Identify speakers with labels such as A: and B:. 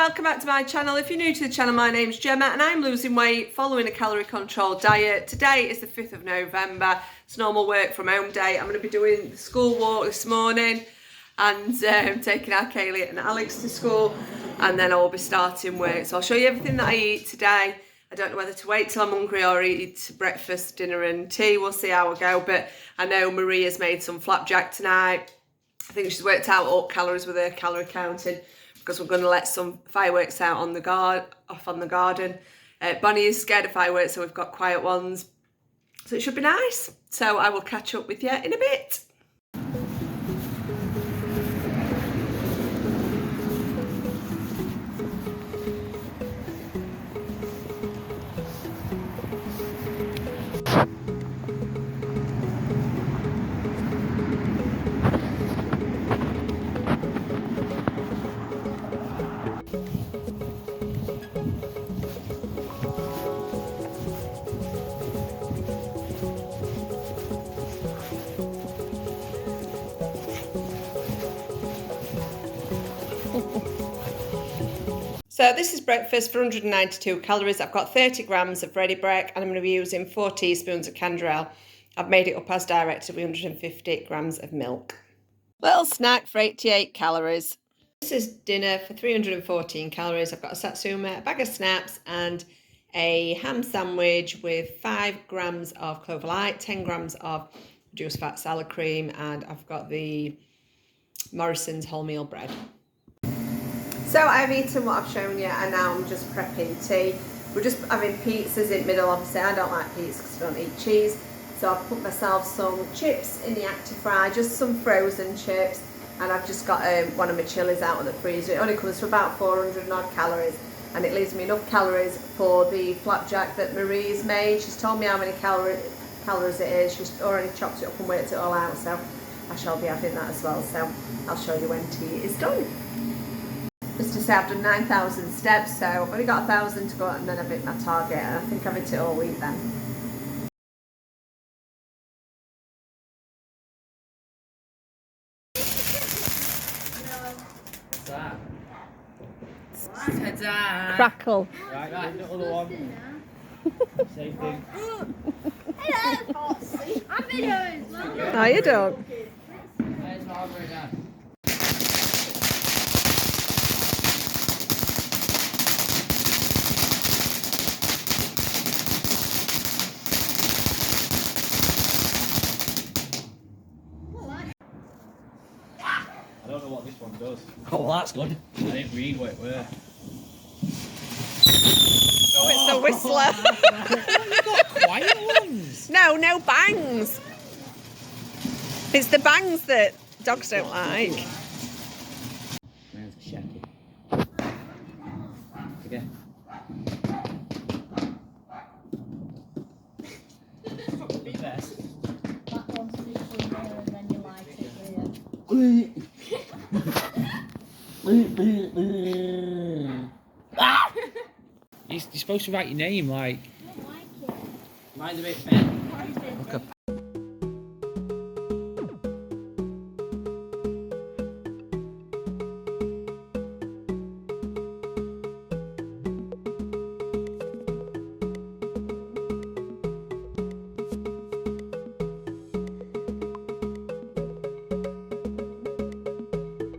A: welcome back to my channel. If you're new to the channel, my name's Gemma and I'm losing weight following a calorie controlled diet. Today is the 5th of November. It's normal work from home day. I'm going to be doing the school walk this morning and taking our Kaylee and Alex to school, and then I'll be starting work. So I'll show you everything that I eat today. I don't know whether to wait till I'm hungry or eat breakfast, dinner and tea. We'll see how I go, but I know Maria's made some flapjack tonight. I think she's worked out all calories with her calorie counting, because we're going to let some fireworks out on the garden. Bonnie is scared of fireworks, so we've got quiet ones. So it should be nice. So I will catch up with you in a bit. So this is breakfast for 192 calories. I've got 30 grams of ready break and I'm going to be using 4 teaspoons of canderel. I've made it up as directed with 150 grams of milk. Little snack for 88 calories. This is dinner for 314 calories. I've got a satsuma, a bag of snaps and a ham sandwich with 5 grams of clover light, 10 grams of reduced fat salad cream, and I've got the Morrison's wholemeal bread. So I've eaten what I've shown you and now I'm just prepping tea. We're just having pizzas in the middle. Obviously I don't like pizzas because I don't eat cheese. So I've put myself some chips in the Actifry, just some frozen chips. And I've just got one of my chilies out of the freezer. It only comes to about 400 odd calories. And it leaves me enough calories for the flapjack that Marie's made. She's told me how many calories it is. She's already chopped it up and worked it all out. So I shall be having that as well. So I'll show you when tea is done. Just to say, I've done 9,000 steps, so I've only got 1,000 to go and then I've hit my target, and I think I've hit it all week then.
B: What's that? Ta-da!
A: Crackle.
B: Right, the other one. Same thing.
C: Hello, I'm videos.
A: No, you don't.
B: There's Margaret now. I don't know what this one does.
D: Oh, well, that's good.
B: I didn't read what it were.
A: Oh, it's a whistler.
D: You've got quiet ones.
A: No bangs. It's the bangs that dogs don't like.
B: Mine's a shaky. Again. The best.
C: That one sticks in there and then you light it there.
D: You're supposed to write your name like.
C: I don't like it.
B: Mine's a bit bent.